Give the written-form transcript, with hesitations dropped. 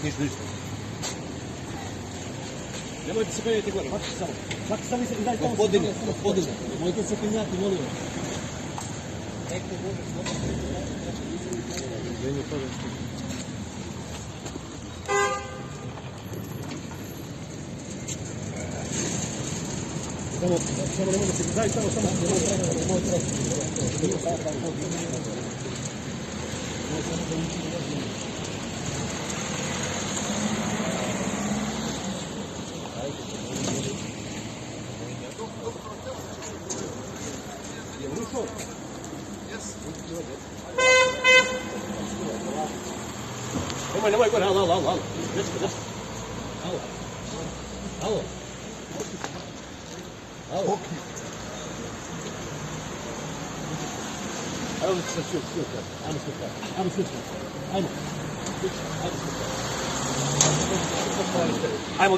ništa. Nemojte se penjati gore, samo. Gospodine, nemojte se penjati, molim vas. Neko može samo ne može se daj samo Nemoj gore, alo. Dečko. Alo. Ajmo se sjuka. Ajmo. Ajmo.